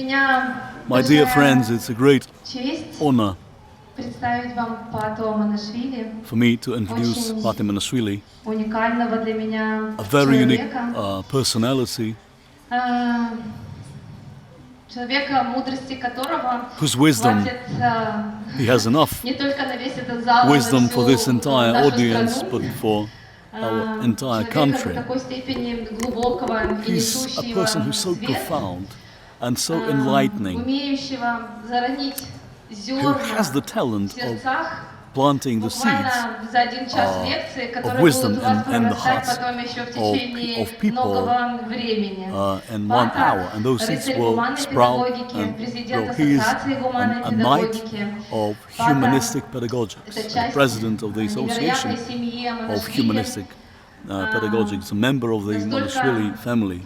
My dear friends, it's a great честь honor представить вам Паату Амонашвили, for me to introduce Paata Amonashvili, уникального для меня a very unique человека, personality а, человека, мудрости которого whose wisdom хватит he has enough не только на весь этот зал, но на wisdom for this всю entire нашу audience, страну. but for our entire Человека до country. такой степени глубокого и He's a несущего person who's so свет, profound and so enlightening, умеющего заронить who has the зерна в talent of сердцах, planting the seeds буквально за 1 час лекции, of которые wisdom будут у вас in the прорастать hearts потом еще в of течение people многого времени. in 1 hour, and those seeds will sprout and grow. He is a knight of humanistic pedagogics, the president of the Association of Humanistic Pedagogics, a member of the Amonashvili family,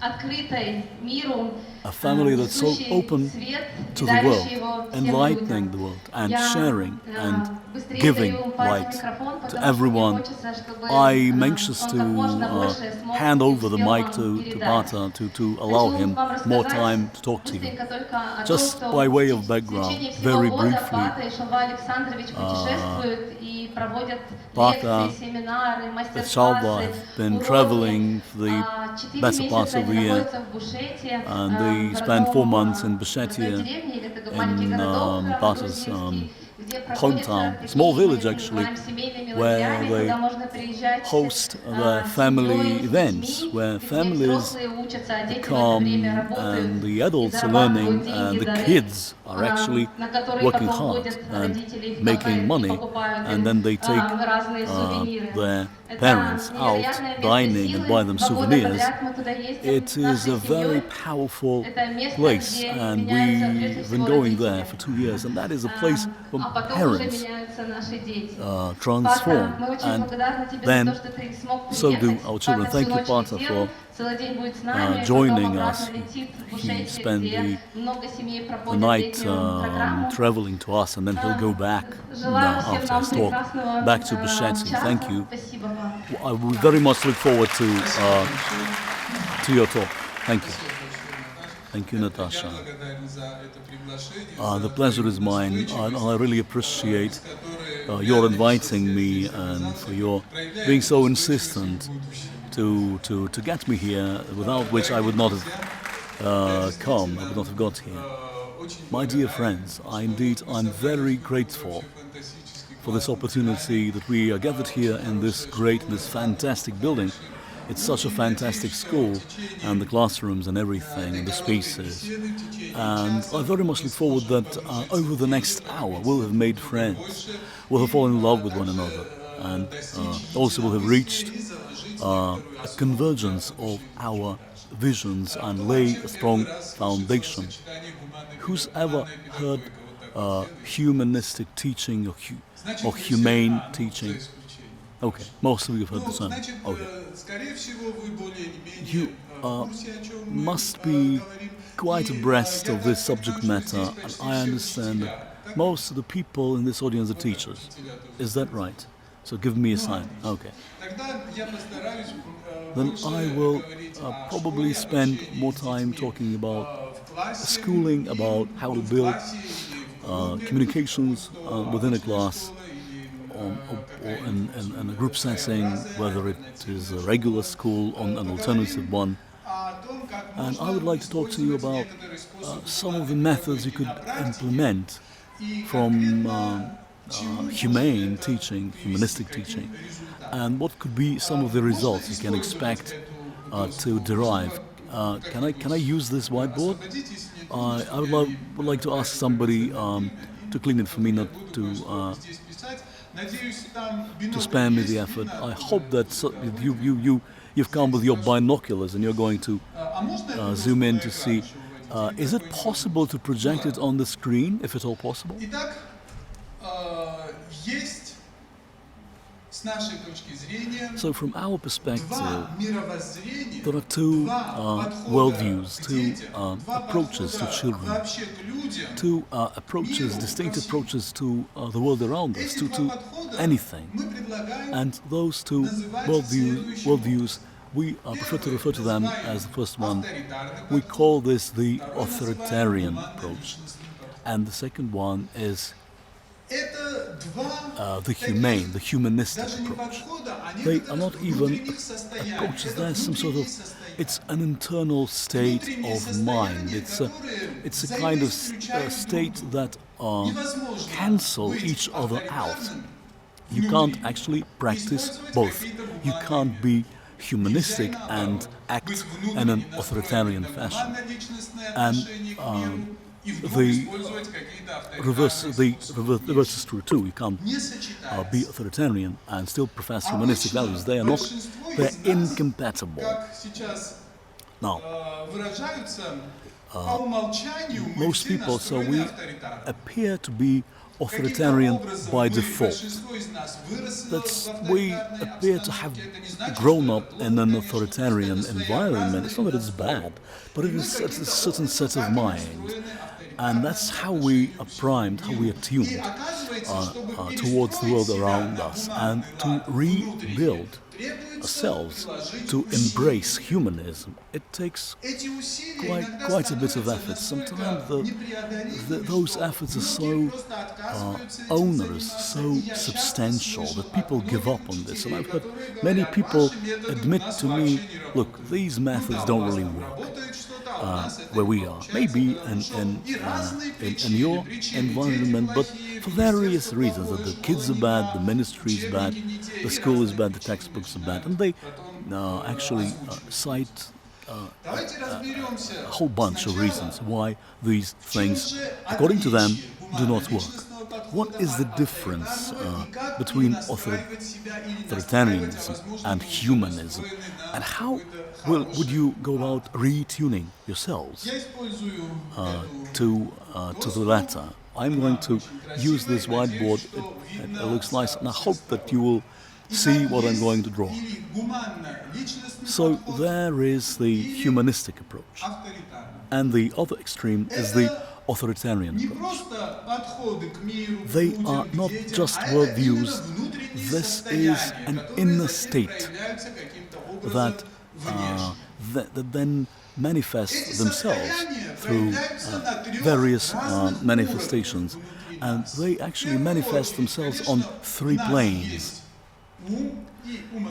a family that's so open to the world, enlightening the world, and sharing and giving light to everyone. I'm anxious to hand over the mic to Paata to allow him more time to talk to you. Just by way of background, very briefly, Paata and Shalva have been traveling for the better part of the year, and they spent 4 months in Bushetia, in Paata's hometown, small village actually, where they host their family events, where families come and the adults are learning and the kids are actually working hard and making money, and then they take their parents out dining and buy them souvenirs. It is a very powerful place, and we've been going there for 2 years, and that is a place where parents transform, and then so do our children. Thank you, Paata, for joining us. He spent the night traveling to us, and then he'll go back after his talk back to Bushetia. Thank you. I would very much look forward to your talk. Thank you. Thank you, Natasha. The pleasure is mine. I really appreciate your inviting me and for your being so insistent to get me here, without which I would not have come, I would not have got here. My dear friends, I'm very grateful for this opportunity that we are gathered here in this fantastic building. It's such a fantastic school, and the classrooms and everything, and the spaces. And I very much look forward that over the next hour we'll have made friends, we'll have fallen in love with one another, and also will have reached a convergence of our visions and lay a strong foundation. Who's ever heard humanistic teaching or humane teaching? Okay, most of you have heard the term. Okay. You must be quite abreast of this subject matter, and I understand that most of the people in this audience are teachers. Is that right? So give me a sign. Okay. Then I will probably spend more time talking about schooling, about how to build communications within a class, or in a group setting, whether it is a regular school or an alternative one. And I would like to talk to you about some of the methods you could implement from humane teaching, humanistic teaching, and what could be some of the results you can expect to derive. Can I use this whiteboard? I would like to ask somebody to clean it for me, not to spare me the effort. I hope that you've come with your binoculars and you're going to zoom in to see. Is it possible to project it on the screen, if at all possible? So from our perspective, there are two worldviews, two approaches to children, two distinct approaches to the world around us, to anything. And those two worldviews we prefer to refer to them as the first one. We call this the authoritarian approach. And the second one is the humane, the humanistic approach. They are not even approaches. There's some sort of, it's an internal state of mind. It's a kind of state that cancel each other out. You can't actually practice both. You can't be humanistic and act in an authoritarian fashion. And the reverse is true too. You can't be authoritarian and still profess humanistic values. They are not. They're incompatible. Now, most people, so we appear to be authoritarian by default. We appear to have grown up in an authoritarian environment. It's not that it's bad, but it's a certain set of mind. And that's how we are primed, how we are tuned towards the world around us. And to rebuild ourselves, to embrace humanism, it takes quite a bit of effort. Sometimes those efforts are so onerous, so substantial that people give up on this. And I've heard many people admit to me, look, these methods don't really work. Where we are, maybe in your environment, but for various reasons. That the kids are bad, the ministry is bad, the school is bad, the textbooks are bad, and they actually cite a whole bunch of reasons why these things, according to them, do not work. What is the difference between authoritarianism and humanism? And how would you go about retuning yourselves to the latter? I'm going to use this whiteboard. It looks nice, and I hope that you will see what I'm going to draw. So there is the humanistic approach, and the other extreme is the authoritarian approach. They are not just worldviews. This is an inner state that then manifest themselves through various manifestations, and they actually manifest themselves on three planes.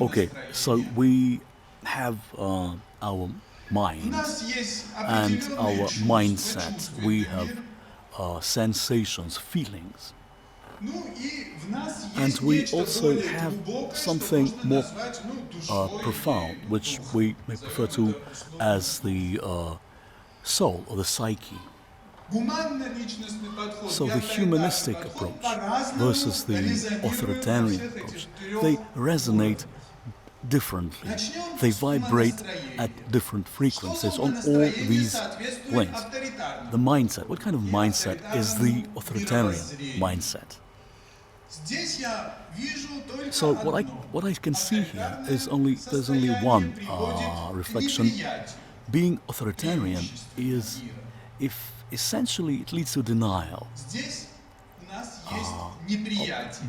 Okay, so we have our minds and our mindset. We have sensations, feelings. And we also have something more profound, which we may refer to as the soul or the psyche. So the humanistic approach versus the authoritarian approach, they resonate differently. They vibrate at different frequencies on all these planes. The mindset, what kind of mindset is the authoritarian mindset? So what I can see here is there's only one reflection. Being authoritarian is, if essentially it leads to denial.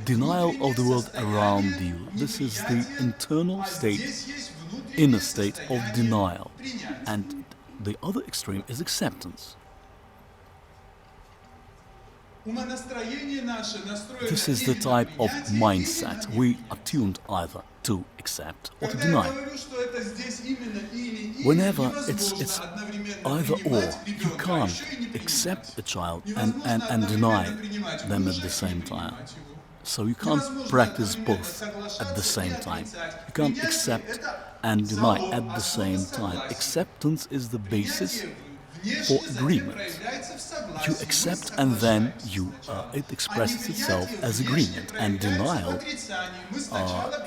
Denial of the world around you. This is the internal state, inner state of denial. And the other extreme is acceptance. This is the type of mindset. We are tuned either to accept or to deny. Whenever it's either or, you can't accept a child and deny them at the same time. So you can't practice both at the same time. You can't accept and deny at the same time. Acceptance is the basis for agreement. You accept and then it expresses itself as agreement, and denial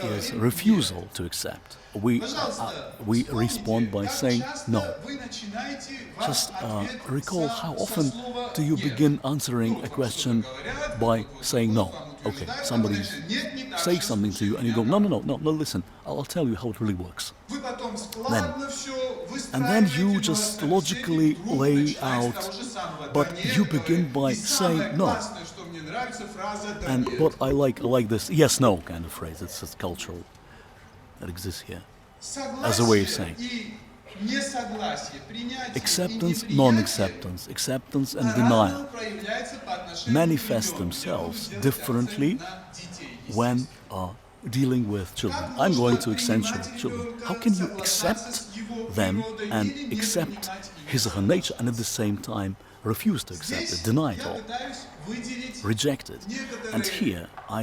is refusal to accept. We respond by saying no. Just recall how often do you begin answering a question by saying no. Okay, somebody says something to you and you go, no, listen, I'll tell you how it really works. Then you just logically lay out, but you begin by saying no. And what I like this yes, no kind of phrase. It's just cultural that exists here. as a way of saying acceptance, non-acceptance, acceptance and denial manifest themselves differently when dealing with children. I'm going to accentuate children. How can you accept them and accept his or her nature and at the same time refuse to accept it, deny it all, reject it? And here I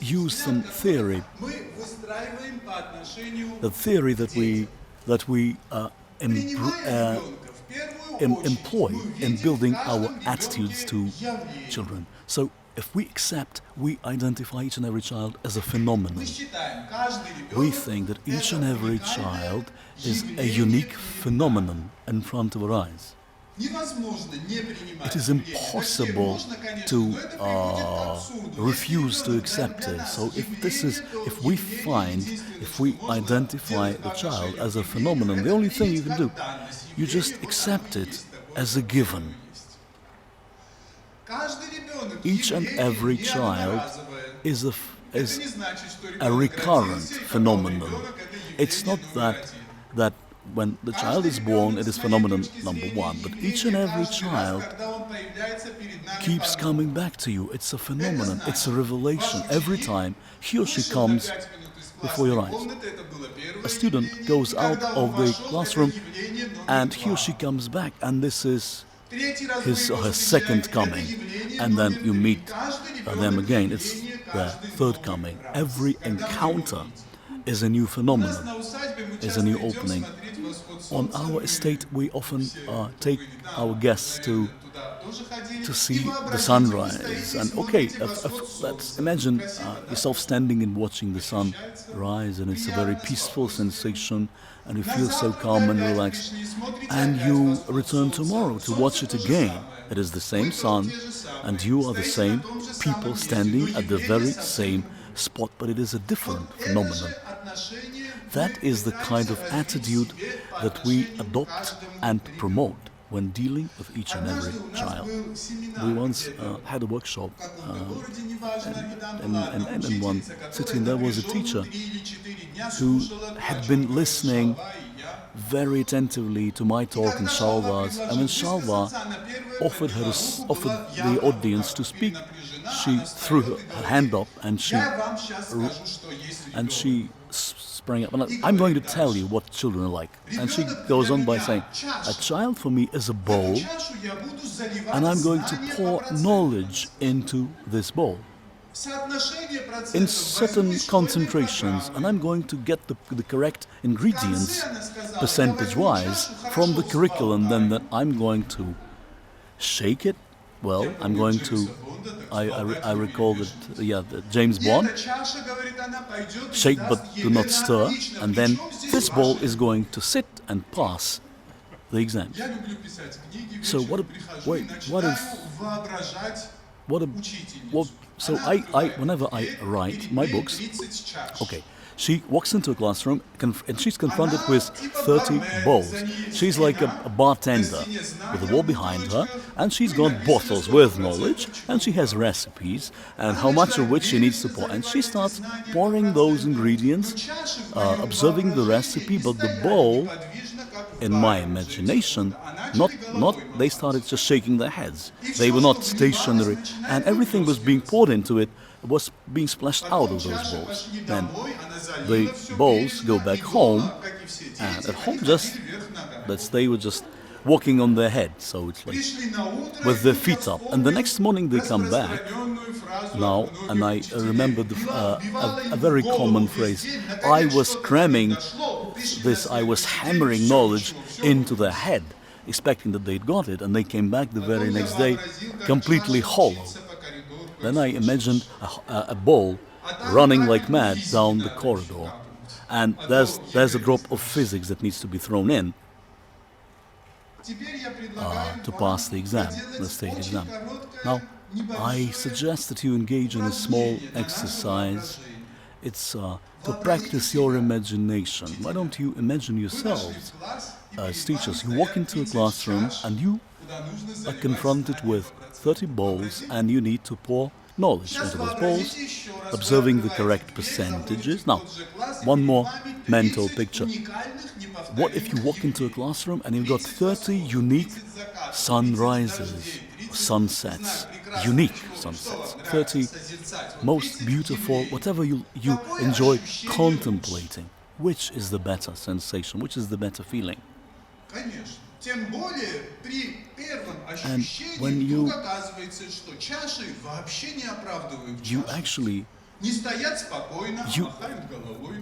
use some theory, the theory that we employ in building our attitudes to children. So if we accept, we identify each and every child as a phenomenon. We think that each and every child is a unique phenomenon in front of our eyes. It is impossible to refuse to accept it. So if we identify the child as a phenomenon, the only thing you can do, you just accept it as a given. Each and every child is a recurrent phenomenon. It's not that when the child is born, it is phenomenon number one, but each and every child keeps coming back to you. It's a phenomenon, it's a revelation. Every time he or she comes before your eyes. A student goes out of the classroom and he or she comes back, and this is his or her second coming, and then you meet them again. It's their third coming. Every encounter is a new phenomenon, is a new opening. On our estate, we often take our guests to see the sunrise. And okay, let's imagine yourself standing and watching the sun rise, and it's a very peaceful sensation, and you feel so calm and relaxed. And you return tomorrow to watch it again. It is the same sun, and you are the same people standing at the very same spot, but it is a different phenomenon. That is the kind of attitude that we adopt and promote when dealing with each and every child. We once had a workshop in one city, and there was a teacher who had been listening very attentively to my talk and Shalva's, and when Shalva offered the audience to speak, she threw her hand up and she sprang up. And I'm going to tell you what children are like. And she goes on by saying, a child for me is a bowl, and I'm going to pour knowledge into this bowl in certain concentrations, and I'm going to get the correct ingredients percentage-wise from the curriculum, then that I'm going to shake it. Well, I'm going to, I recall that, James Bond, shake but do not stir, and then this bowl is going to sit and pass the exam. So so whenever I write my books, okay, she walks into a classroom and she's confronted with 30 bowls. She's like a bartender with a wall behind her, and she's got bottles with knowledge, and she has recipes, and how much of which she needs to pour. And she starts pouring those ingredients, observing the recipe, but the bowl, in my imagination, they started just shaking their heads. They were not stationary, and everything was being poured into it, was being splashed out of those bowls. Then the bowls go back home, and at home they were just walking on their head, so it's like with their feet up. And the next morning they come back now, and I remembered a very common phrase. I was cramming this, I was hammering knowledge into their head, expecting that they'd got it, and they came back the very next day completely hollow. Then I imagined a ball running like mad down the corridor, and there's a drop of physics that needs to be thrown in to pass the exam, the state exam. Now, I suggest that you engage in a small exercise. It's to practice your imagination. Why don't you imagine yourselves as teachers? You walk into a classroom and you are confronted with 30 bowls, and you need to pour knowledge into those balls, observing the correct percentages. Now, one more mental picture. What if you walk into a classroom and you've got 30 unique sunrises, sunsets, unique sunsets, 30 most beautiful, whatever you enjoy contemplating? Which is the better sensation? Which is the better feeling? And when you actually,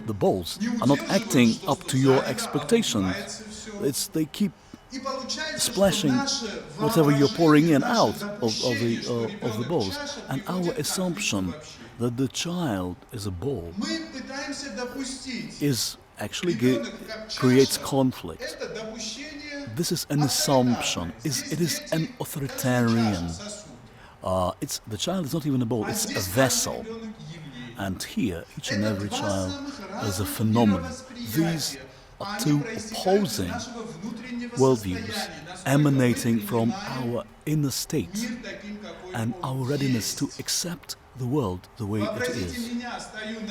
the balls are not acting up to your expectations. They keep splashing whatever you're pouring in out of the balls. And our assumption that the child is a ball is actually creates conflict. This is an assumption. It is an authoritarian. The child is not even a ball, it's a vessel. And here, each and every child is a phenomenon. These are two opposing worldviews emanating from our inner state and our readiness to accept the world the way it is.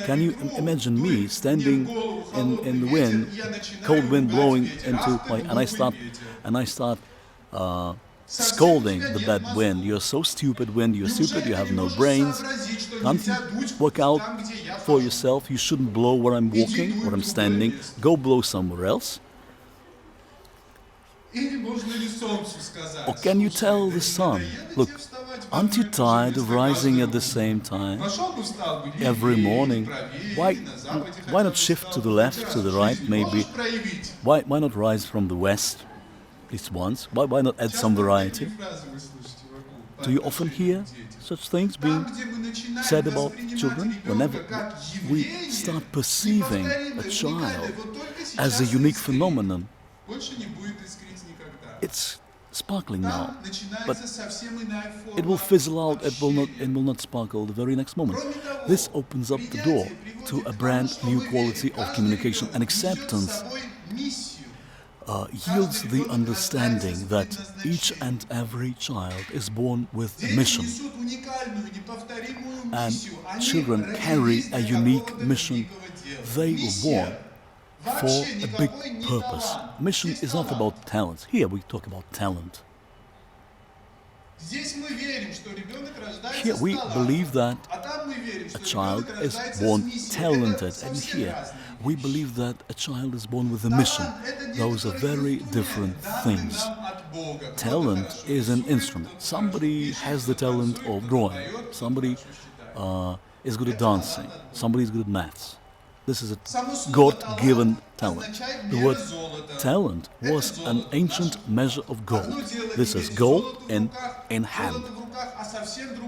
Can you imagine me standing in the wind, cold wind blowing into my, and I start scolding the bad wind. You're so stupid, wind, you're stupid, you have no brains. Can't you work out for yourself? You shouldn't blow where I'm walking, where I'm standing. Go blow somewhere else. Or can you tell the sun, look, aren't you tired of rising at the same time every morning? Why not shift to the left, to the right, maybe? Why not rise from the west, at least once? Why not add some variety? Do you often hear such things being said about children? Whenever we start perceiving a child as a unique phenomenon, it's sparkling now, but it will fizzle out. It will not sparkle the very next moment. This opens up the door to a brand new quality of communication and acceptance. Yields the understanding that each and every child is born with a mission, and children carry a unique mission. They were born for a big purpose. Mission is not about talent. Here we talk about talent. Here we believe that a child is born talented, and here we believe that a child is born with a mission. Those are very different things. Talent is an instrument. Somebody has the talent of drawing. Somebody is good at dancing. Somebody is good at maths. This is a God-given talent. The word talent was an ancient measure of gold. This is gold in hand.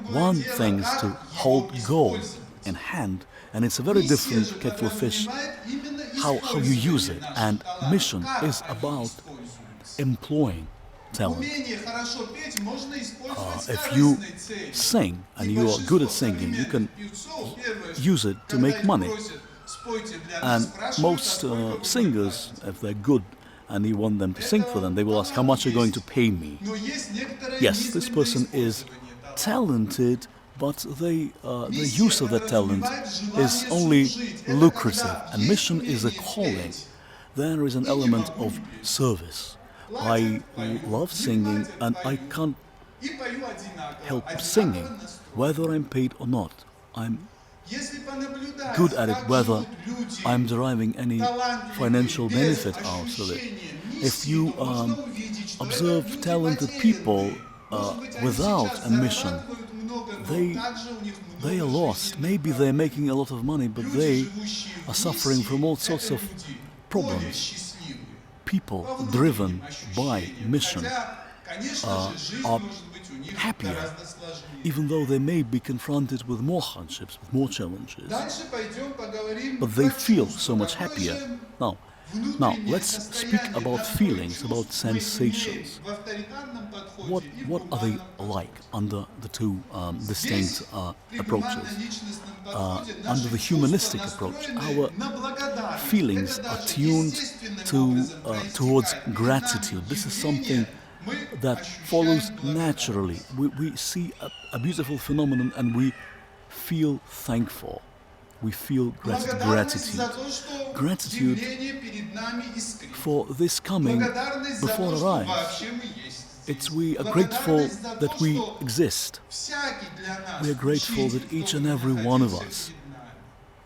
One thing is to hold gold in hand, and it's a very different kettle of fish how you use it. And mission is about employing talent. If you sing and you are good at singing, you can use it to make money. And most singers, if they're good and you want them to sing for them, they will ask, how much are you going to pay me? Yes, this person is talented, but the use of that talent is only lucrative. And mission is a calling. There is an element of service. I love singing, and I can't help singing, whether I'm paid or not. I'm good at it, whether I'm deriving any financial benefit out of it. If you observe talented people without a mission, they are lost. Maybe they're making a lot of money, but they are suffering from all sorts of problems. People driven by mission are happier, even though they may be confronted with more hardships, with more challenges. But they feel so much happier. Now, let's speak about feelings, about sensations. What are they like under the two distinct approaches? Under the humanistic approach, our feelings are tuned towards gratitude. This is something that follows naturally. We see a beautiful phenomenon and we feel thankful. We feel Благодарность gratitude. за то, что Gratitude явление перед нами искренне. For this coming Благодарность за before то, our что eyes. вообще мы есть It's здесь. we are grateful Благодарность за that то, we что exist. всякий для нас We are grateful учитель, that each кто and бы every one of находился us перед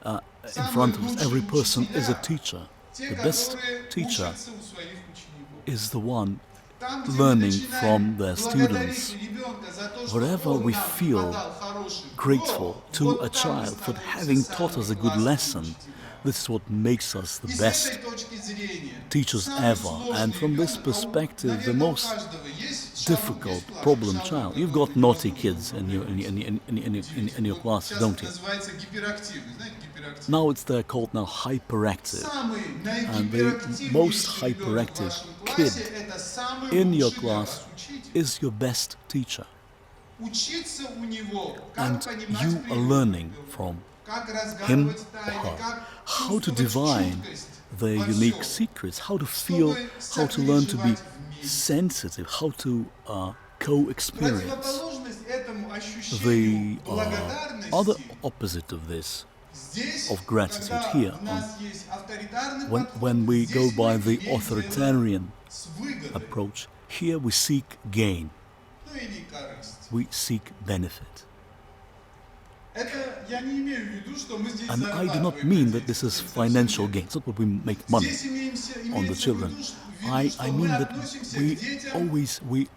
нами. In front of us, every person is a teacher. Те, The best которые teacher учатся у своих учеников. is the one Там, где мы learning начинаем from their благодарить students. ребенка за то, что Wherever он we нам feel преподал хороший grateful урок, to вот a там мы child for становимся having самыми taught us a good классными lesson, учителями. this is what makes us the И с best этой точки зрения, teachers самый ever. сложный And from this ребенок, perspective, the наверное, у most каждого есть difficult шалун, problem есть child. шалун, You've got naughty kids in your classes, don't you? называется гиперактивный, знаете, гиперактивный. Now they're called now hyperactive. Самый And the most наигиперактивнейший ребенок в hyperactive вашем kid классе – это самый in your лучший для вас class учитель. is your best teacher. Учиться у него, как And понимать you are природу learning ребенка, from как him разгадывать or тайны, her как how to чувствовать divine чуткость their во unique всем. secrets, how to feel, how to learn to be sensitive, how to co-experience. Противоположность этому The ощущению other благодарности opposite of this, здесь, of gratitude когда here, у нас есть авторитарный when подход, we go здесь by мы the имеем authoritarian дело с выгодой, approach, here we seek gain, ну или корысть. we seek benefit. Это я не имею в виду, что мы здесь And I do not зарабатываем mean на that детях. this is Это financial совсем gain. нет. It's not what we make money Здесь on the имеется в children. виду, I что mean мы that относимся we к детям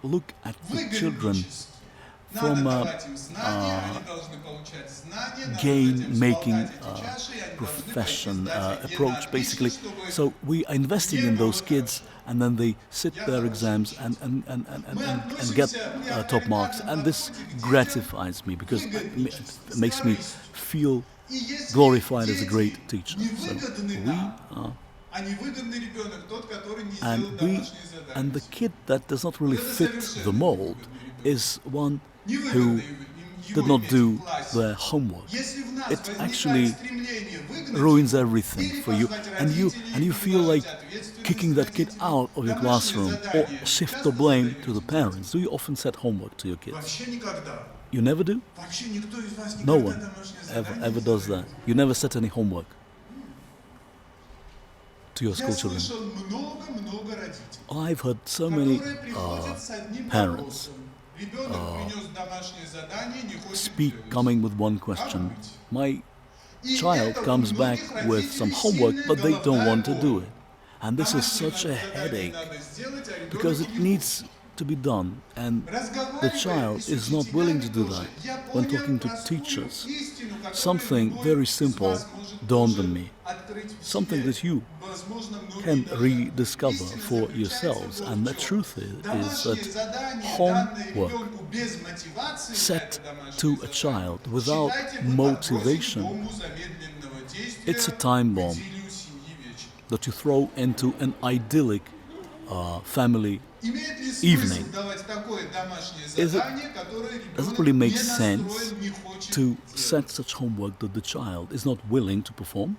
look at the children выгоднически. Надо from давать им знания, они должны получать знания, надо gain затем making сполнять эти чаши, и они должны profession пойти сдать approach отлично, basically. чтобы So we are investing in those kids and then they sit their exams and get top marks, and this gratifies me because it makes me feel И если glorified as a дети great teacher. So невыгодны we нам, are, а невыгодный ребенок тот, который не and сделал we домашние задания. and the kid that does not really fit the mold is one who Невыгодный did его not иметь do в классе. their homework. Если в нас It возникает actually стремление выгнать ruins его everything или for you, позвать and you родителей, feel like предложить ответственность kicking that kid родителям, out of your домашние classroom or задания shift часто the blame задаете? to the parents. Do you often set homework to your kids? Вообще никогда. You never do? Вообще никто из вас No никогда one домашние задания ever не does задает. that. You never set any homework to your Я school children. слышал много-много родителей, I've heard so many которые приходят с одним parents вопросом. Ребенок принес домашнее задание, не хочет speak делать. coming with one question. My И child это у comes back многих with some родителей homework, сильная but they don't головная want to do боль. it. And this is Домашнее such a задание headache надо сделать, а ребенок because it не needs to be done, and the Разговаривая child с is not willing to do учителями that. тоже, я When понял talking to простую teachers, истину, которую something любой very из simple вас может dawned тоже on me. открыть в Something себе. that you Возможно, многие can даже rediscover истина for заключается yourselves. вот And в the чем. truth is Домашнее that задание, homework данное ребенку без мотивации на set это домашнее to a задание, child without считайте, вы подбросите motivation, бомбу замедленного действия it's a time в bomb идиллию семьи вечером. that you throw into an idyllic family. Имеет ли Evening. смысл давать такое домашнее Is it- задание, которое Does it ребенок really не make sense настроен, не хочет to делать? set such homework that the child is not willing to perform?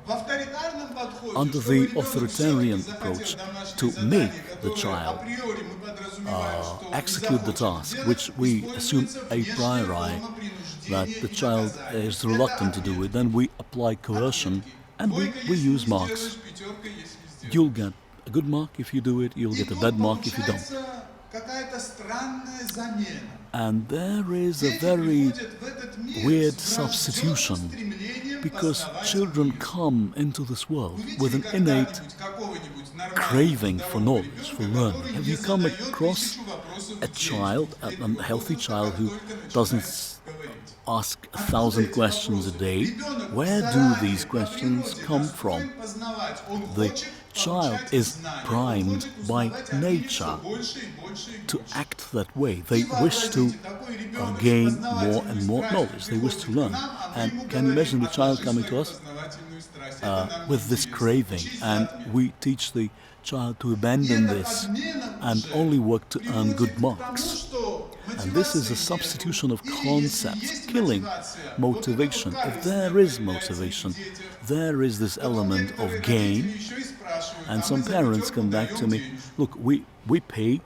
В авторитарном подходе, Under чтобы the ребенок authoritarian всё-таки approach, захотел домашнее to задание, make the которое child, априори мы подразумеваем, что он не execute the захочет task, сделать, which we assume используется a внешняя priori форма that принуждения the и child наказания. is Это reluctant to do it, then we apply coercion and we Двойка, если use не marks. сделаешь, пятерка, если сделаешь. You'll get a good mark if you do it, you'll И get a тут bad mark if you don't. получается какая-то странная замена. And there is a Дети very приходят в этот мир weird с врожденным substitution стремлением because познавать children мир. come into this world Вы with видели an innate когда-нибудь какого-нибудь нормального, craving for здорового knowledge, ребенка, for learning? который Have не you come задает across тысячу вопросов a в день, child, требует a healthy возраста, child как who только начинает doesn't говорить? ask Откуда 1,000 эти questions a вопросы? day? Ребенок Where do заранее these по questions природе come настроен from? познавать. Он The хочет child получать is знания. Он primed хочет by узнавать о мире всё nature больше и больше и to больше. act that way. И They wish to вообразите, такой ребенок gain с more познавательной and more страстью knowledge. They wish to приходит к learn. нам, а мы And ему can you imagine говорим, the child «Отложи coming to свою us познавательную страсть, это нам with this неинтересно. craving, Учись за and отмену». we teach the child to И abandon эта this подмена and уже only work to earn приводит good к тому, marks? что And this is a мотивации substitution of нету. Или если concepts, есть killing мотивация, motivation. вот это If вот there качество is появляется motivation, в детях. there is this Потом element некоторые of gain. родители еще и спрашивают, And а some мы за parents пятерку come back даем to me, денежку? look, we pay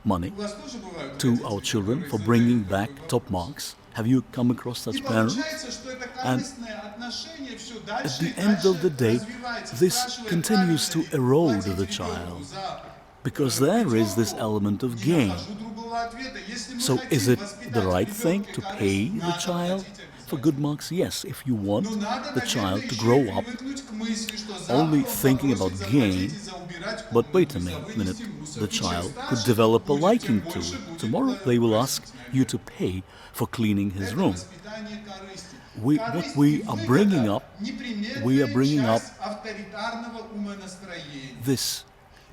money У вас тоже бывают to родители, our children которые for задают bringing такой back вопрос? top marks. Have you come across И such parents? получается, что это And корыстное отношение все at дальше the и end of the дальше day, развивается. this Спрашивает, continues правильно to ли erode платить the ребенку child за because there is this путевку? element of Не gain. нахожу другого ответа. Если мы So is хотим it the воспитать right в thing ребенке to корысть, pay the надо child платить for good обязательно. marks? Yes, if you want Но надо, the наверное, child to еще и grow up привыкнуть к мысли, что only завтра он thinking about попросит gain, заплатить и за убирать but wait комнату, a и за minute, вынести мусор. the И чем child could старше develop a будет, тем liking to больше it. будет Tomorrow they will ask просить, you наверное. to pay for cleaning his Это room. воспитание корысти. What Корысть we и are bringing выгода up, – непременная we are bringing up часть авторитарного умонастроения. this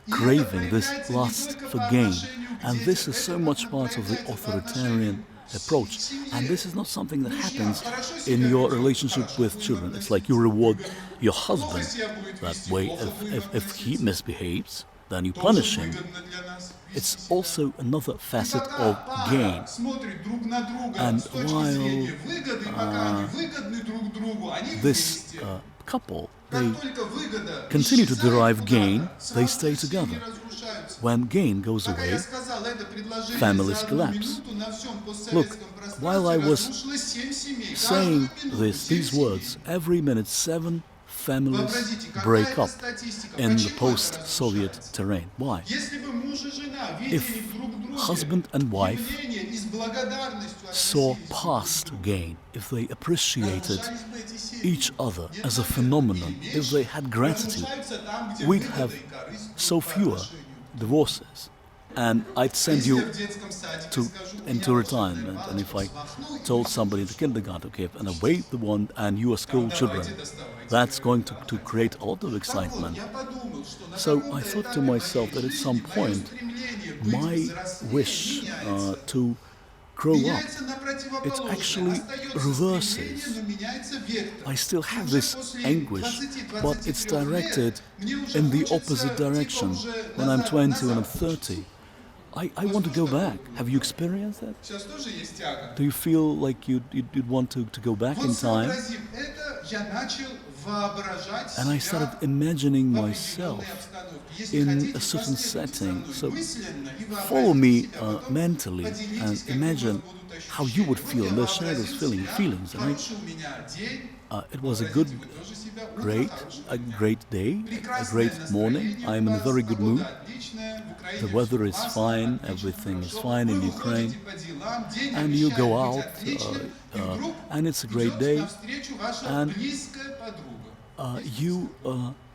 И это craving, this проявляется не lust только for по gain. отношению к And this детям, is это so much part of the проявляется по authoritarian отношению approach. к семье. And this is not something that Мужья happens хорошо in себя your ведет, relationship хорошо with будет children. It's относиться, like you reward выгодно. your Плохо husband себя будет that вести, way. плохо будет If he относиться. misbehaves, then you Тоже punish him. выгодно для нас вести It's себя. also another И facet пока of пара gain. смотрит друг на друга And с точки while, зрения выгоды, пока они выгодны друг другу, они This вместе. couple, they Как только выгода continue to исчезает derive gain, куда-то, they сразу stay семьи together. разрушаются. When gain goes Пока я away, сказал это предложение families за одну collapse. минуту на всем Look, постсоветском while I пространстве was разрушилось 7 семей. saying Каждую минуту 7 these семей. words, every minute 7 families Вообразите, какая break это up статистика. in the Почему это post-Soviet разрушается? terrain. Why? Если бы муж и жена видели If друг друга husband and wife явление и с благодарностью saw относились past друг к другу, gain, if they appreciated разрушались бы эти семьи. each other Нет as a ответа. phenomenon, Или if they had gratitude, разрушаются там, где we'd выгода have и корысть so по fewer отношению. divorces. And I'd send Если я you в детском садике to скажу, у into меня retirement, волшебная and if I палочка, взмахну, и told все somebody in the kindergarten, okay, and I waved the wand and you are school там children, давайте доставайте. that's going to create a lot of Так вот, excitement. я подумал, что на So каком-то I thought этапе to myself моей that at жизни some мое point, стремление быть my взрослее wish меняется. to grow up, Меняется на противоположное. actually Остается reverses. стремление, но меняется вектор. I still И have уже this после anguish, 20-23 but it's лет directed мне уже in the хочется opposite типа direction. уже When I'm назад, 20 and I'm назад хочется. 30, I want to go back. Have you experienced that? Сейчас тоже есть тяга. Do you feel like you'd want to go back Вот in time? сообразив это, я начал воображать And I себя started imagining в myself определенной обстановке. Если in хотите, a certain последуйте за setting. мной So мысленно и follow вообразите me себя. Потом mentally поделитесь, and какие у imagine вас будут how you would ощущения. feel Вот and я share those вообразил себя, feelings. And хороший у меня день. it was a good, Вообразите вы тоже себя, утро great, хорошего a дня. great day, a Прекрасное great morning. настроение I'm у in a вас, very good mood. погода отличная, в Украине The всё weather is классно, fine, отлично, everything is хорошо. fine in Вы Ukraine. выходите по делам, день And you обещает go быть out, отличным, и вдруг and it's a great идет day, навстречу ваша and близкая подруга. you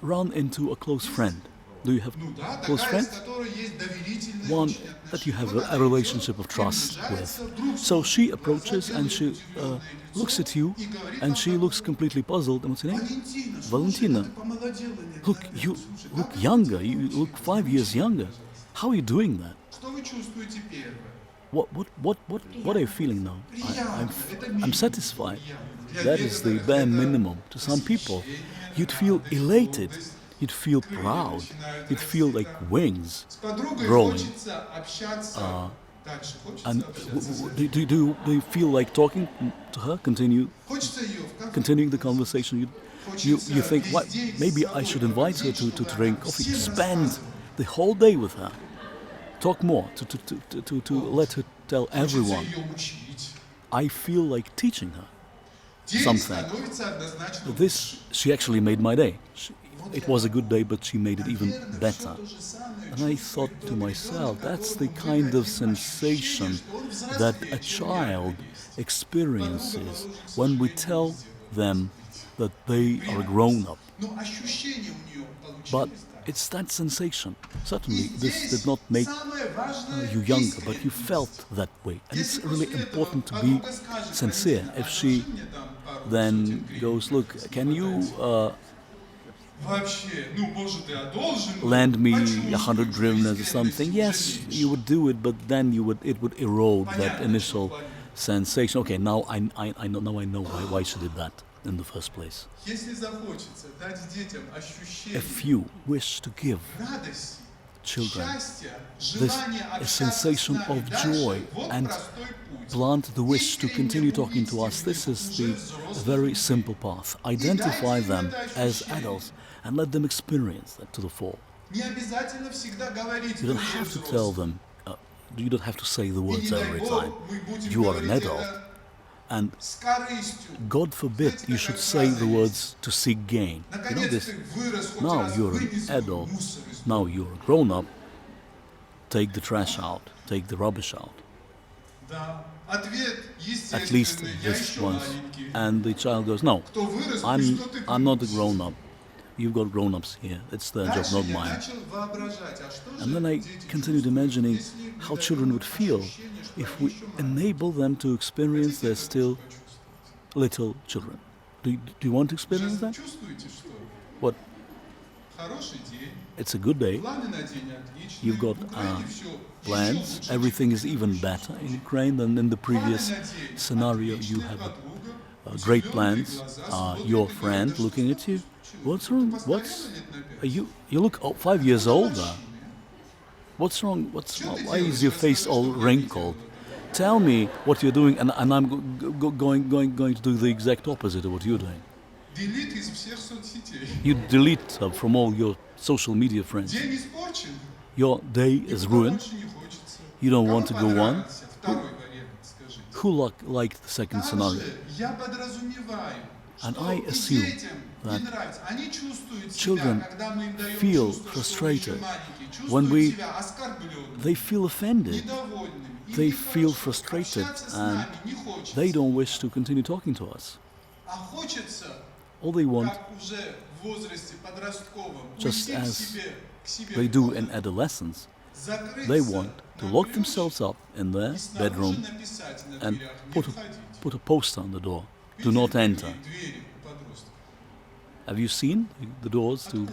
run into a close friend. Do you have Ну да, close такая, с friends? которой есть доверительные One личные that you have отношения. a Вот она relationship идет, of trust приближается, with. вдруг So she глаза approaches and делает she удивленное looks лицо at you, и говорит and вам she так: looks completely puzzled. And what's your name? Валентина, Valentina. слушай, ты помолодела невероятно. Look, you Слушай, look как вы younger. это You делаете? look 5 years younger. How are you doing that? Что вы чувствуете первое? What are you feeling now? Приятно, это I'm минимум satisfied. приятно. Для That is the некоторых bare это minimum. To some people, you'd feel elated. You'd feel proud. You'd feel like wings. С подругой growing. хочется общаться дальше. Хочется And общаться. do you feel like talking to her? Хочется ее в кафе. Continuing the conversation. You think, what? Maybe I should invite her to drink coffee. Spend the whole day with her. Talk more. To let her tell Хочется everyone. ее учить. I feel like teaching her. День Something. становится однозначно This, she actually made my day. It was a good day, but she made it even Наверное, better. всё то же самое And I чувствует thought to тот myself, ребенок, that's the которому kind of необходимо ощущение, sensation что он that взрослее, a чем я child есть. experiences when we tell them that they are grown up. Но ощущение у нее But получилось так. it's that sensation. Certainly, И this здесь did not make самое важное you younger, but you искренность. felt that way. And it's Если really после этого important to be подруга скажет: sincere. «Валентина, If she одолжи мне там пару then сотен гривен, goes, look, can you вообще, ну, может, и одолжим, но lend me почувствуй 100 hryvnias or искренность something? уже Yes, меньше. you would do it, but then it would erode that Понятно, initial что понятно. sensation. Okay, now I know why she did that in the first place. Если захочется дать детям ощущение If you wish to give радости, children счастья, this желания a общаться с sensation нами of дальше, joy вот and простой путь. plant the wish to continue talking to us, this is the very simple path. Identify them as adults and let them experience that to the full. Не обязательно всегда говорить: You «Ты don't уже have to взрослый». tell them, you don't have to say the И words не дай every Бог, time. мы будем You are an говорить adult, это and с корыстью. God forbid Знаете, you такая should say фраза the есть. words to seek gain. You know Наконец this? ты вырос, хоть Now раз you're an вынес свой adult. мусор из Now дома. you're a grown-up. Take the trash out. Take the rubbish out. Да. Ответ At least естественный. Я this еще once. маленький. And the child goes, no, Кто вырос, I'm что ты not a крутишь? grown-up. You've got grown-ups here. It's their job, Дальше not я mine. начал воображать, а что And же then I дети continued чувствуют, imagining если мы how даем children would им feel ощущение, что if они we еще маленькие. enable them to experience they're still Почувствовать. little children. Do you want to experience Уже that? чувствуете, что What? хороший день, It's a good day. планы на день отличные, You've got в Украине всё plans. еще лучше, Everything чем is в even предыдущем better году. in Ukraine than in the previous Планы на день scenario. You отличные, have подруга, great зелёные plans. глаза, смотрит Your и говорит, friend «Да что looking с at you. тобой случилось? What's Ты wrong? постарела What's лет на 5? you look 5 years older. Морщины. What's wrong? Что ты Why is делаешь? your face Расскажи, all что ты wrinkled? делала. Tell me what you're doing, and I'm going to do the exact opposite of what you're doing. Делит из всех соцсетей. You delete from all your social media friends. День испорчен, Your day is никуда ruined. больше не хочется. You don't Кому want to go on. понравился второй вариант, скажите? Who liked the second scenario? Также я подразумеваю, And что I и assume детям that не нравится. Они чувствуют children себя, когда мы им даем feel чувство, что вы еще frustrated маленькие, when чувствуют we- себя оскорбленными, They feel offended. недовольными. Им They нехорошо. feel frustrated Общаться с and нами не хочется. they don't wish to continue talking to us. А хочется, All they want, как уже в возрасте подростковом, just уйти as к себе they в do комнату, in adolescence, закрыться they want to на lock ключ themselves up in their и снаружи bedroom написать на and дверях «Не put входить». a poster on the door. Do Видели not такие enter. двери у подростков? Have you seen the doors to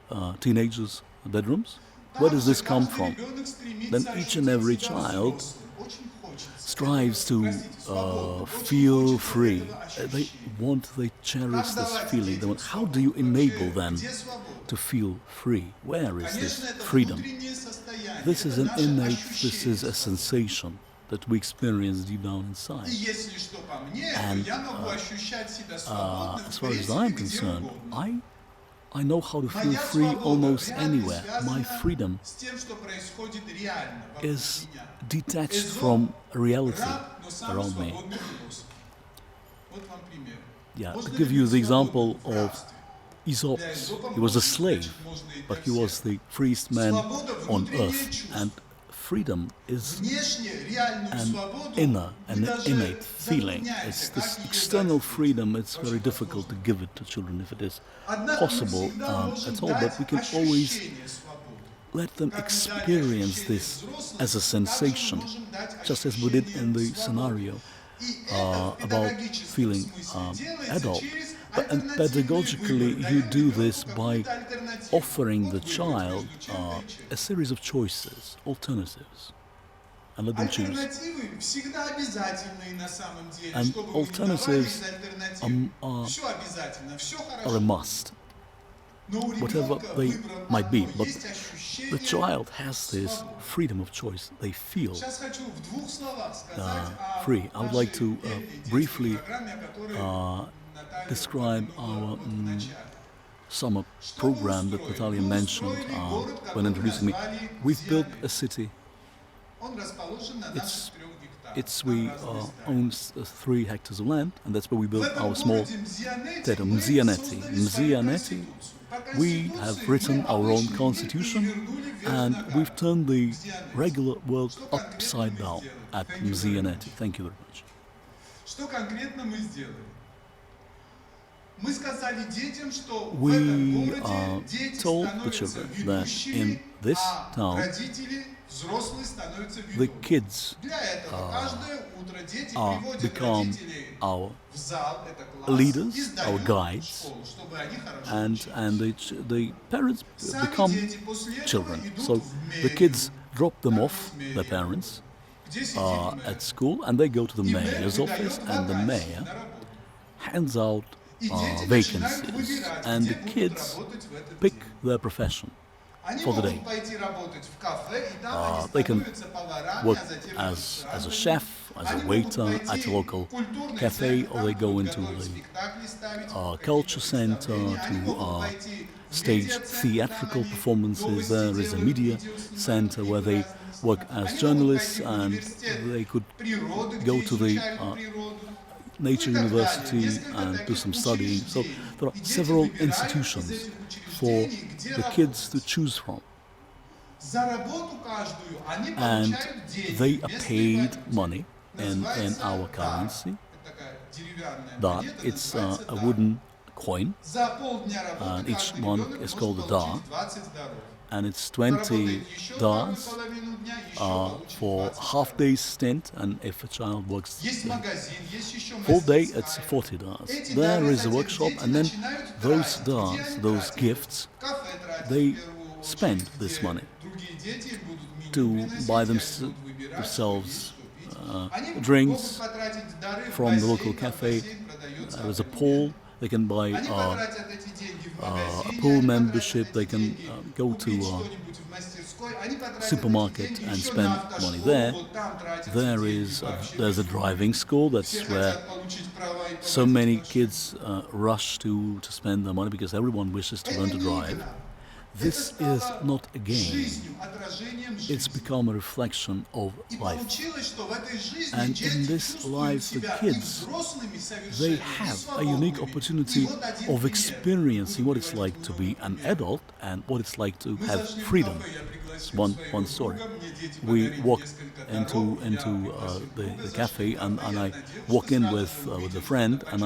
Откуда? teenagers' bedrooms? Where does this come Каждый from? ребенок стремится Then each and ощутить every себя child взрослым. Очень хочется. strives to Простите, свободным. Очень feel хочется free. этого They ощущения. they cherish Как this давать feeling. They детям want, how свободу? do you enable Вообще, them где свобода? to feel free? Where is this Конечно, это freedom? внутреннее состояние. This is Это an наше innate, this is ощущение a свободы. sensation that we experience deep down И inside. если что по мне, то And, я могу ощущать себя свободным As в far as принципе I'm где concerned, угодно. I know how to feel Моя free свобода almost реально anywhere. My связана freedom с тем, что происходит реально вокруг is меня. detached Эзоп from reality раб, но самый around me. свободный философ. Вот вам пример. Yeah, to Можно give ли you быть the example свободным в of рабстве? Aesop, Для Эзопа he was a можно slave, сказать, можно и but для he was всех. the freest man Свобода on внутреннее earth. чувство. And freedom is Внешне реальную an свободу inner, мы an даже innate feeling. затрудняемся, It's как this ее external дать freedom, it's Очень very difficult to сложно. give it to children if it is Однако мы possible всегда можем at all, but дать we can always ощущение свободы. let them Как мы дали experience ощущение this взрослости, as a так же мы sensation, можем дать just as we did in the ощущение scenario свободы. И это в about педагогическом feeling смысле делается adult. через And альтернативный pedagogically, выбор. you Даем do ребенку this by какую-то альтернативу. offering Вот the выбрать child между чем-то и чем. a series of choices, alternatives, and let them choose. Альтернативы всегда обязательные на самом деле. And Чтобы мы не давали alternatives из альтернатив. are Все обязательно, все a хорошо. must. Но у whatever ребенка they выбрано might be, одно. but Есть ощущение The child has this свободы. freedom of choice. They feel Сейчас хочу в двух словах сказать о free. I would like нашей to отдельной детской briefly программе, о которой Наталья describe упомянула our в начале. summer Что мы program that устроили? Natalia Мы mentioned устроили город, when который introducing me. назвали We've built Зианет. a city. Он расположен на наших 3 гектарах. It's Там we разные здания. own 3 hectares of land, and that's where we В built этом our small городе Мзианете theater, мы Mzianeti. создали свою Mzianeti, конституцию. По we конституции have мы written our own обычный мир constitution, перевернули вверх and ногами. we've turned the Mzianeti. regular world Что конкретно upside мы down сделали? at Thank you very Mzianeti. much. Thank you very much. Что конкретно мы сделали? Мы сказали детям, что в We этом городе дети told the становятся children that ведущими, in this а town, родители, взрослые становятся the ведомыми. kids Для этого каждое утро дети приводят become родителей our в зал, это класс, leaders, и сдают our в guides, школу, чтобы они хорошо and учились. the parents Сами become дети после этого children. идут So в the мэрию, kids drop them как off, в мэрии, their parents, где сидит мэр. at school, and they go to the И мэр mayor's выдает office, and the вакансии mayor на работу. hands out И дети начинают vacancies, выбирать, and где the будут kids работать в этот pick день. their profession. Они for the могут day. пойти работать в кафе, и там они They can становятся поварами, work а затем as a официантами. chef, as a waiter at a local cafe, or they go into the culture center to stage theatrical performances. There is a media center where they work as journalists, and they could go to the Nature University and do some studying. So there are several institutions for the kids to choose from, and they are paid money in our currency. Dar, it's a wooden coin, and each one is called a dar, and it's 20 dars for half-day stint, and if a child works full day, it's 40 dars. There is a workshop, and then those dars, those gifts, they spend this money to buy themselves drinks from the local cafe. There is a pool. They can buy a pool membership. They can go to a supermarket and spend money there. There's a driving school. That's where so many kids rush to spend their money, because everyone wishes to learn to drive. This is not a game. It's become a reflection of life. And in this life, the kids, they have a unique opportunity of experiencing what it's like to be an adult and what it's like to have freedom. It's one story. We walk into the cafe, and I walk in with a friend, and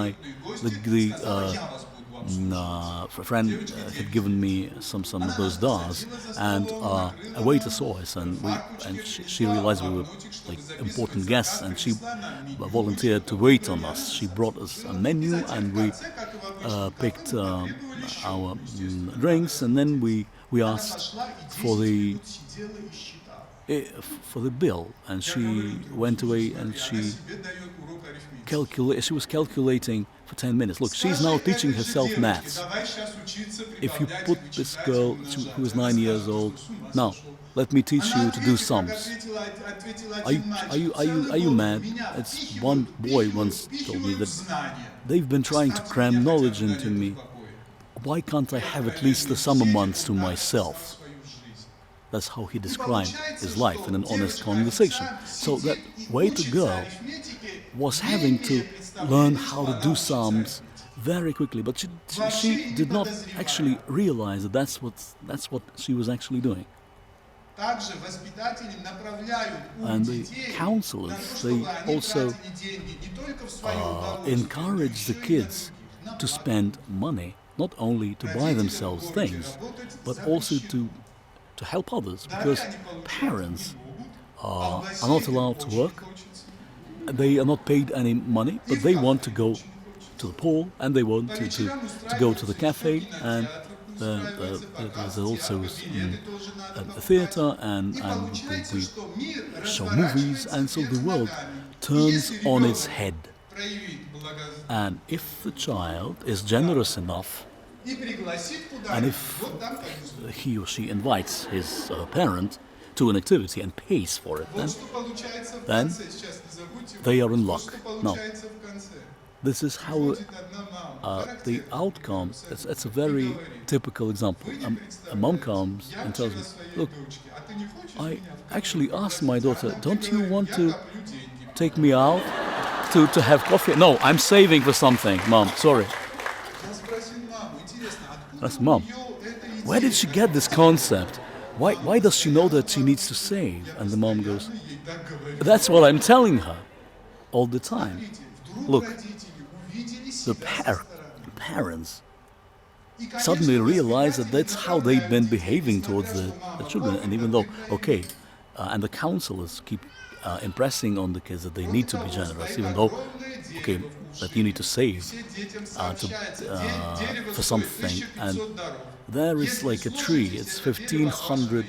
a friend had given me some of those dars, and a waiter saw us, and she realized we were like important guests, and she volunteered to wait on us. She brought us a menu, and we picked our drinks, and then we asked for the bill, and she went away, and she was calculating for 10 minutes. Look, she's now teaching herself maths. If you put this girl who is 9 years old, now let me teach you to do sums. Are you mad? It's one boy once told me that they've been trying to cram knowledge into me. Why can't I have at least the summer months to myself? That's how he described his life in an honest conversation. So that waiter girl was having to learn how to do sums very quickly, but she did not actually realize that that's what she was actually doing. And the counselors, they also encourage the kids to spend money, not only to buy themselves things, but also to help others, because parents are not allowed to work. They are not paid any money, but they want to go to the pool, and they want to go to the cafe, and there's also a theater, and we show movies, and so the world turns on its head. And if the child is generous enough, and if he or she invites his parent to an activity and pays for it, then they are in luck. Now, this is how the outcome, it's a very typical example. A mom comes and tells me, look, I actually asked my daughter, don't you want to take me out to have coffee? No, I'm saving for something, Mom, sorry. That's Mom. Where did she get this concept? Why does she know that she needs to save? And the mom goes, that's what I'm telling her all the time. Look, the parents suddenly realize that that's how they've been behaving towards the children. And even though, and the counselors keep impressing on the kids that they need to be generous, even though, that you need to save for something. And there is like a tree, it's 1,500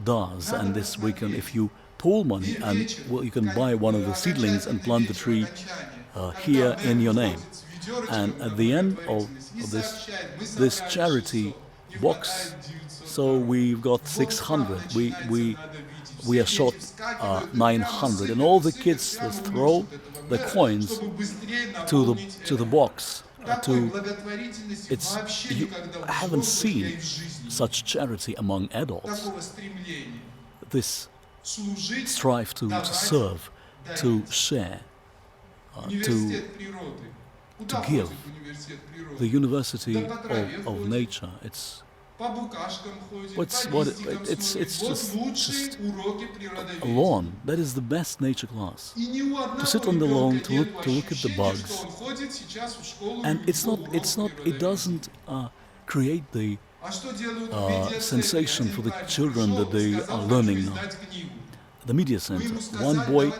dars, and this weekend, if you pool money, and you can buy one of the seedlings and plant the tree here in your name. And at the end of this charity box, so we've got 600. We we are short 900, and all the kids just throw the coins to the box. I haven't seen such charity among adults. This strive to serve, to share, to give. The University of Nature. It's just a lawn. That is the best nature class. To sit on the lawn, to look at the bugs, and it doesn't create the sensation for the children that they are learning now. The media center. One boy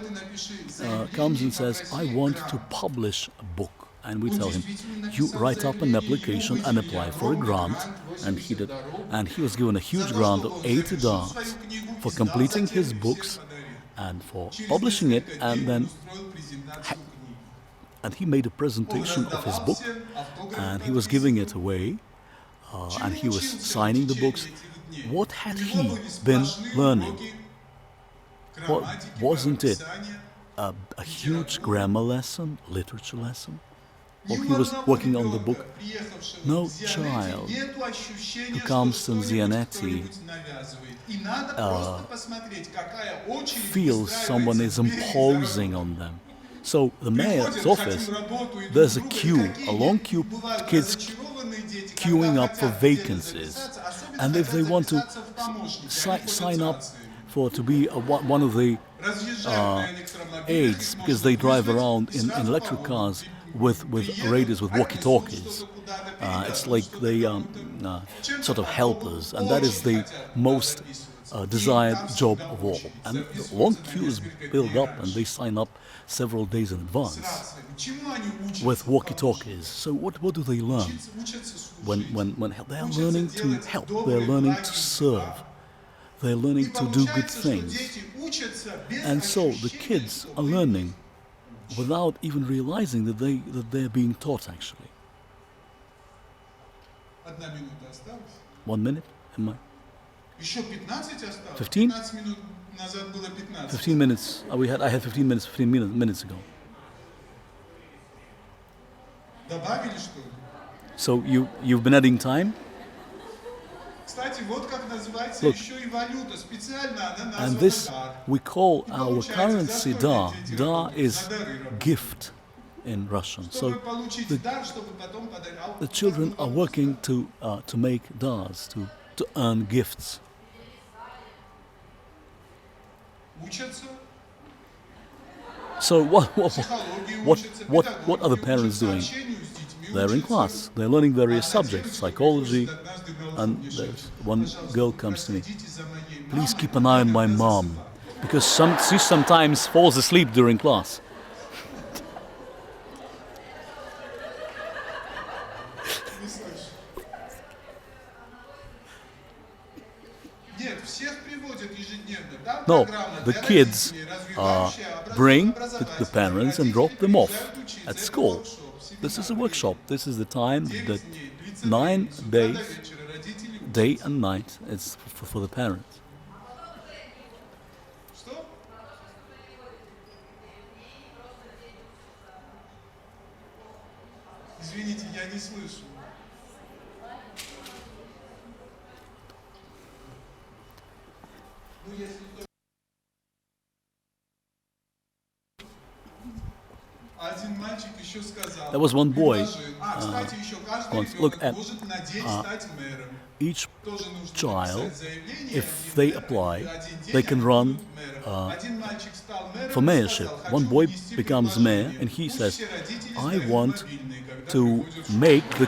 comes and says, "I want to publish a book." And we tell him, "You write up an application and apply for a grant." And he did. And he was given a huge grant of $80 for completing his books and for publishing it. And he made a presentation of his book, and he was giving it away, and he was signing the books. What had he been learning? Wasn't it a huge grammar lesson, literature lesson? While he was working on the book? No child who comes to Zianetti feels someone is imposing on them. So the mayor's office, there's a long queue, kids queuing up for vacancies. And if they want to sign up to be one of the aides, because they drive around in electric cars with radios, with walkie-talkies. It's like they sort of helpers, and that is the most desired job of all. And the long queues build up, and they sign up several days in advance with walkie-talkies. So what do they learn when they are learning to help? They are learning to serve. They are learning to do good things. And so the kids are learning without even realizing that they're being taught, actually. 1 minute? Am I? 15? 15 minutes. I had 15 minutes ago. So you've been adding time? Look, and this we call our currency dar. Dar is gift in Russian. So the children are working to make dars, to earn gifts. So what are the parents doing? They're in class. They're learning various subjects, psychology, and one girl comes to me. "Please keep an eye on my mom, because she sometimes falls asleep during class." No, the kids bring the parents and drop them off at school. This is a workshop. This is the time that 9 days, day and night, it's for the parents. There was one boy once. Look at each child. If they apply, they can run for mayorship. One boy becomes mayor, and he says, "I want to make the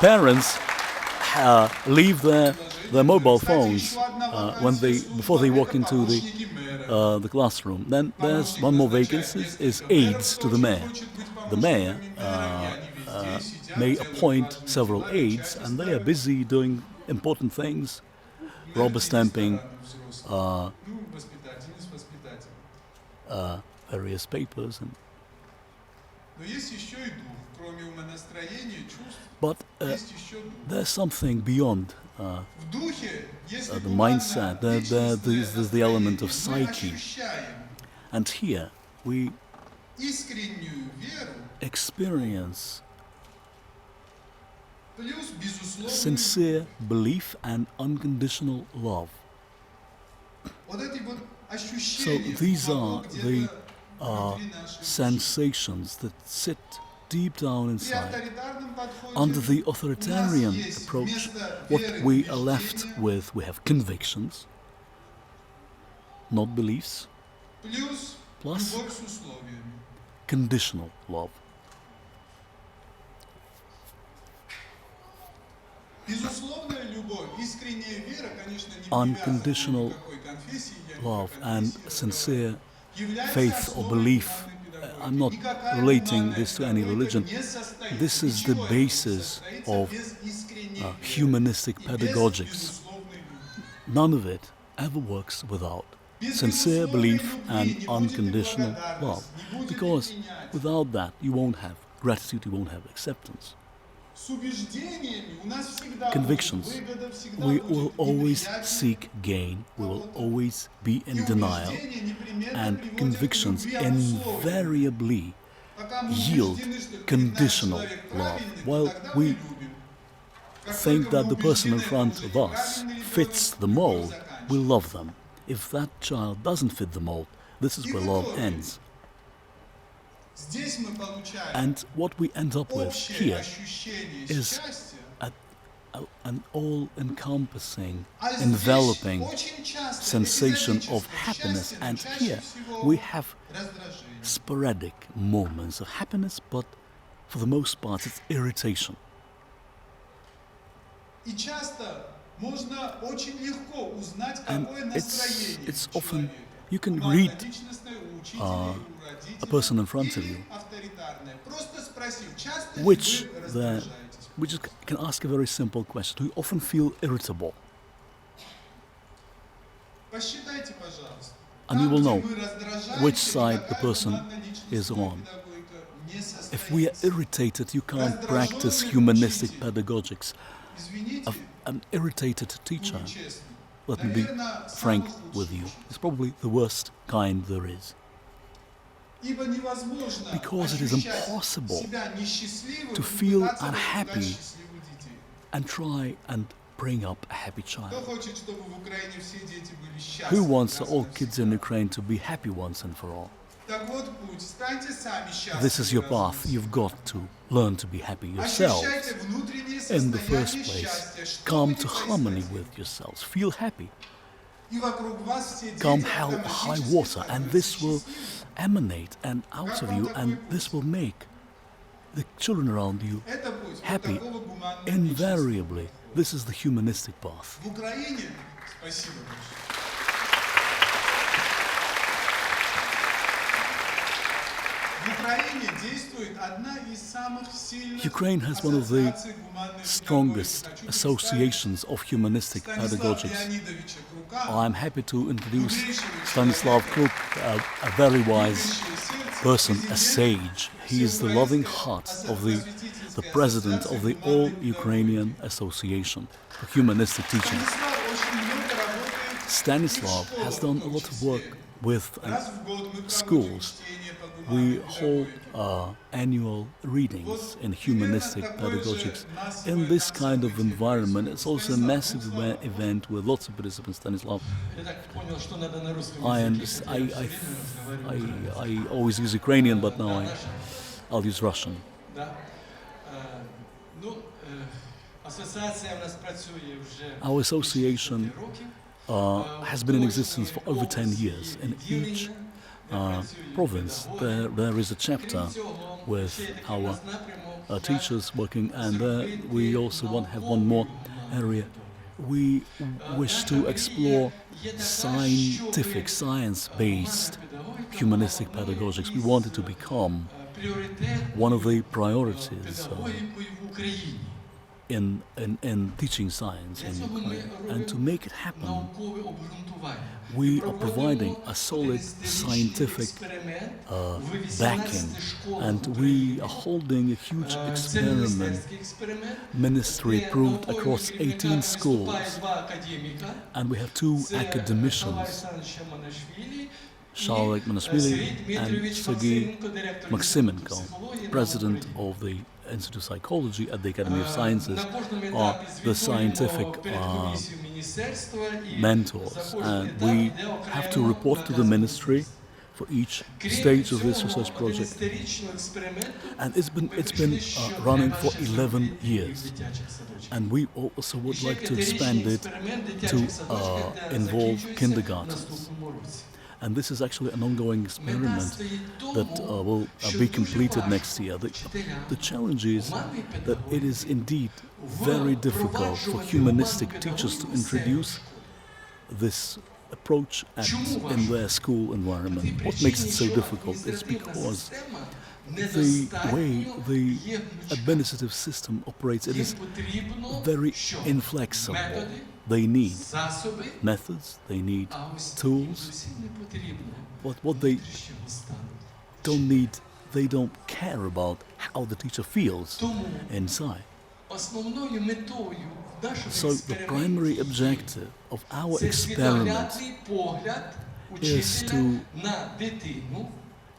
parents leave their mobile phones before they walk into the classroom." Then there's one more vacancy, is aides to the mayor. The mayor may appoint several aides, and they are busy doing important things, rubber stamping various papers. Но есть еще и дух. Кроме умонастроения, чувств, But есть еще дух. there's something beyond В духе, если the была mindset. одна There's the element of настроение, мы psyche. ощущаем And here we искреннюю веру experience плюс безусловную sincere belief and unconditional love. вот эти вот So ощущения these глубоко are где-то the внутри нашей души. sensations that sit deep down При inside. авторитарном подходе Under the у нас authoritarian есть approach, вместо what веры we are left убеждения with, we have convictions, not beliefs, плюс plus любовь с условиями. conditional love. Безусловная любовь, искренняя вера, конечно, не Unconditional привязана ни к какой конфессии, я ни к Love какой and конфессии sincere является faith or основой belief. гуманной педагогики. I'm not Никакая relating гуманная this to any педагогика religion. не состоится, This is the ничего этого не basis состоится of без искренней веры humanistic и без pedagogics. безусловной любви. None of it ever works without Без sincere безусловной belief любви and не будет и unconditional love. благодарности, не будет и Because принятия. without that, you won't have gratitude, you won't have acceptance. С убеждениями у нас всегда Convictions. будет выгода, всегда We будет will always неприятие. seek gain, we will always be И in denial, убеждения непременно and приводят к convictions любви обусловленной. invariably Пока мы yield убеждены, что перед нами conditional человек love, правильный, while тогда we мы любим. Как think только that мы the person in убеждены, front что of это us неправильный fits ребенок, the любовь mold, we заканчивается. love them. If that child doesn't fit the mold, this is where love ends. Здесь мы получаем And what we end up with общее here ощущение is счастья. an all-encompassing, А здесь enveloping очень часто sensation эпизодическое of happiness. счастье, но And чаще here всего we have раздражение. sporadic moments of happiness, but for the most part it's irritation. И часто можно очень легко узнать, And какое it's настроение у often, человека. you can У read личностное, у учителей, у родителей, a person in front of или you, авторитарное. Просто спросив, часто which ли вы the, раздражаетесь? we just can ask a very simple question. Do you often feel irritable? Посчитайте, пожалуйста. And you Там, will где know вы раздражаете, which side the никакая person гуманно-личностная is on. педагогика не If we are состоится. irritated, you can't practice humanistic pedagogics. Извините, An irritated teacher, будем честны. let me be Наверное, frank самый with худший you, учитель. is probably the worst kind there is. Ибо невозможно Because it is ощущать impossible себя несчастливым to и feel пытаться unhappy воспитать счастливых детей. And try and bring up a happy Кто child. хочет, чтобы в Украине все дети были Who счастливы? wants раз all и kids навсегда? in Ukraine to be happy once and for all? Так вот путь. Станьте сами счастливы. This is your раз и path. навсегда. You've got to learn to be happy yourselves. Ощущайте внутреннее In the first состояние place, счастья, что come бы to ни harmony происходило. with yourselves. Feel happy. И вокруг вас все дети Come hell or high автоматически water, and this становятся will счастливыми. emanate and out of you, and this will make the children around you Это путь вот happy. такого гуманного Invariably, this is the humanistic path. В Украине, спасибо большое. В Украине действует одна из самых сильных Ukraine has one of the ассоциаций гуманной strongest педагогики. Хочу associations of humanistic представить pedagogics. Станислава Леонидовича Крука, I'm happy to introduce Stanislav Kruk, a very wise person, a sage. He is the loving heart of the president of the All Ukrainian Association for Humanistic Teaching. Станислав очень много работает Stanislav в has done a lot of work with Раз в год мы проводим schools. чтение по We гуманной hold педагогике. annual readings in humanistic pedagogics. In this kind of environment, it's also a massive event with lots of participants. Stanislav, Я так понял, что надо на русском I, языке, underst- хотя я всё время разговариваю. I always use Ukrainian, but now I'll use Russian. Да. Ну, асоціація в нас працює вже Our association 10 років. has been in existence for over 10 years. In each province, there is a chapter with our teachers working, and we also have one more area. We wish to explore scientific, science-based humanistic pedagogics. We want it to become Пріоритет one of the priorities педагогікою в Україні. in teaching science in Для цього ми Ukraine. And робимо to make it happen, наукове обґрунтування. we І are проводимо providing a solid 11-річний scientific експеримент в 18 backing, школах and України. we are holding a huge Це experiment, міністерський експеримент, ministry де approved науковим across 18 керівникам виступає schools, два академіка. and we have two Це Paata academicians, Amonashvili і Paata Amonashvili Сергій and Дмитрович Sergei Максименко, директор Maximenko, Інституту психології і president наук of the Institute of Psychology at the Academy of України. Sciences, На кожному are етапі the звітуємо scientific перед комісією міністерства і mentors, за кожен and етап we йде have to окремо report to the наказана ministry позиція. for each Крім stage of this цього, research project. 11-річного експерименту And it's ми been прийшли, що running треба for ще 11 зробити і в years, дитячих садочках. and we also would Ще like to 5-річний expand it експеримент в to дитячих садочках, де involve закінчується в kindergartens. наступному році. And this is actually an ongoing Мета experiment стоїть в that тому, will що be дуже completed важко next year. вчителям The challenge is гуманної that it is педагогіки indeed very difficult for humanistic teachers to introduce this approach in their school environment. What makes it so difficult is because the way the administrative system operates, it is very inflexible. They need засоби, methods, they need а ось їм tools, зовсім не потрібно but what they внутрішнього стану. don't need, they don't care about how the teacher feels Тому inside. основною метою нашого So the primary експерименту objective of our це experiment світоглядний погляд is учителя to на дитину,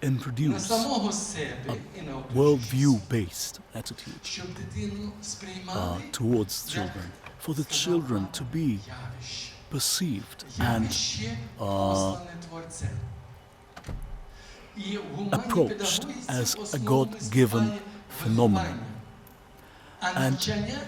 на introduce самого себе і на оточуючих, worldview-based attitude щоб дитину сприймали towards children, for the children to be явище, perceived and явище, послане Творцем. І в гуманній approached педагогіці as a основою God-given виступає phenomenon. виховання. А And навчання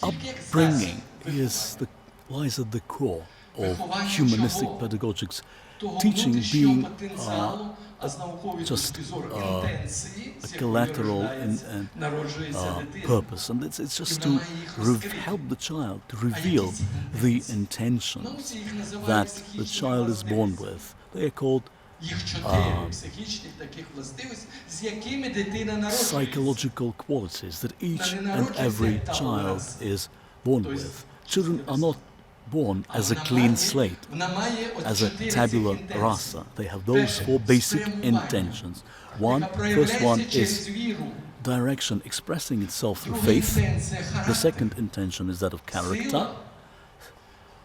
тільки як upbringing засіб lies at the core of Виховання humanistic чого? pedagogics. того Teaching внутрішнього being потенціалу, а з наукової just, точки зору інтенції, з a якою collateral народжується дитина. purpose, and it's just to help the child to reveal the intentions Науці їх називають that the психічні child is born властивості. with. They are called Їх 4 психічних таких властивостей, з якими дитина народжується. psychological qualities that each Та не and народжується every та child ураз. is born Тобто, with. Children are not born А as a вона clean має- slate, вона має от as a 4 цих tabula інтенції. rasa. They have those Перше, four basic спрямування, intentions. яка First проявляється one через is віру. direction expressing itself through Друга faith. інтенція The характер. second intention is that of character, Сила.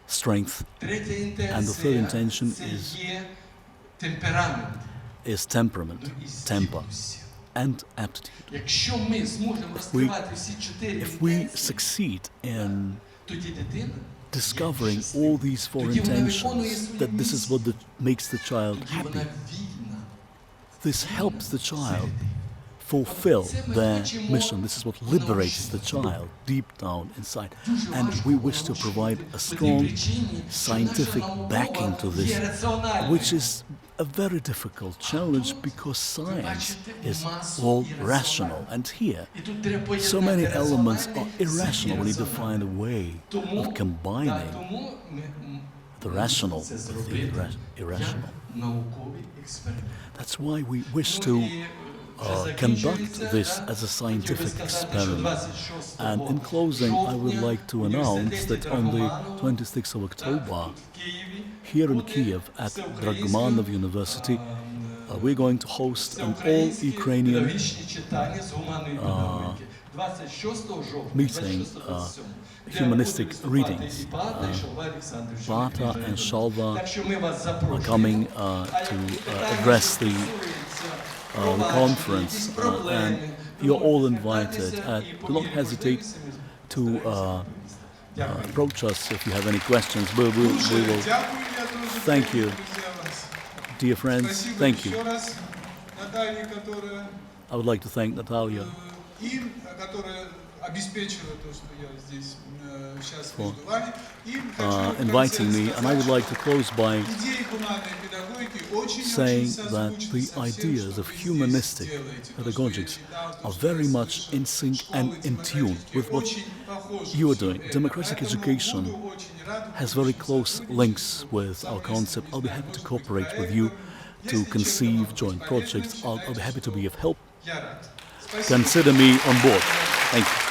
strength, Третя And the third intention це is- є темперамент, is temperament, і temper, здібність. and aptitude. Якщо ми зможемо розкривати всі 4 If we інтенції, succeed in тоді дитина discovering all these four Тоді вона виконує intentions, свою that this is what makes the child тоді вона happy, вільна. this helps the child fulfill their mission. This is what liberates the child deep down inside. And we wish to provide a По тій strong причині, що scientific наша наука backing to this, є раціональною. which is a very difficult challenge because science is all rational. And here, І тут треба so поєднати many elements раціональне are з irrational. We need to ірраціональним. find a way Тому, of combining тому ми the rational це with the зробити irrational. як науковий експеримент. That's why we wish Ну, to і, вже conduct закінчується, this да? as a Хотів би scientific сказати, що experiment. 26 And in closing, I would жовтня like to в announce університеті that on the Драгоманова, 26th of так, October, тут в Києві, here in буде Kiev at всеукраїнське, Dragomanov University, we're going to host an всеукраїнське all-Ukrainian педагогічні читання з гуманної педагогіки. 26 жовтня, meeting, 26-27, де humanistic будуть виступати readings. і Paata, і Шалва Олександрович, і Paata Микита and Іванович. Shalva Так що ми вас are запрошуємо. coming А to які питання address the стосуються the провадження, conference, якісь and проблеми, you're all ви invited. звертайтеся, і Do по not мірі hesitate можливості ми to постараємося відповісти. Дякую. approach us if you have any questions. We will, Дякую, я тоже Thank you. друзья, вас. dear friends, Спасибо thank you. еще раз Наталье, которая I would like to thank Natalia им, которая обеспечила то, что я здесь сейчас For, между вами. Им хочу inviting me, and I would like to close by идеи гуманной педагогики очень-очень saying that созвучны the со всем, ideas что of вы здесь humanistic делаете. То, что я pedagogics читал, то, are что я very much слышал. in sync and Школы in tune демократические with what очень похожи you are всё doing. это. Democratic Поэтому education буду очень рад has very будущему close сотрудничеству, links with our совместным, concept. не I'll be знаю, happy to может быть, cooperate with проектом. you to Если conceive чем-то joint вам projects. полезно, I'll be считайте, happy to что be of help. я рад. Спасибо. Consider me on board. Thank you.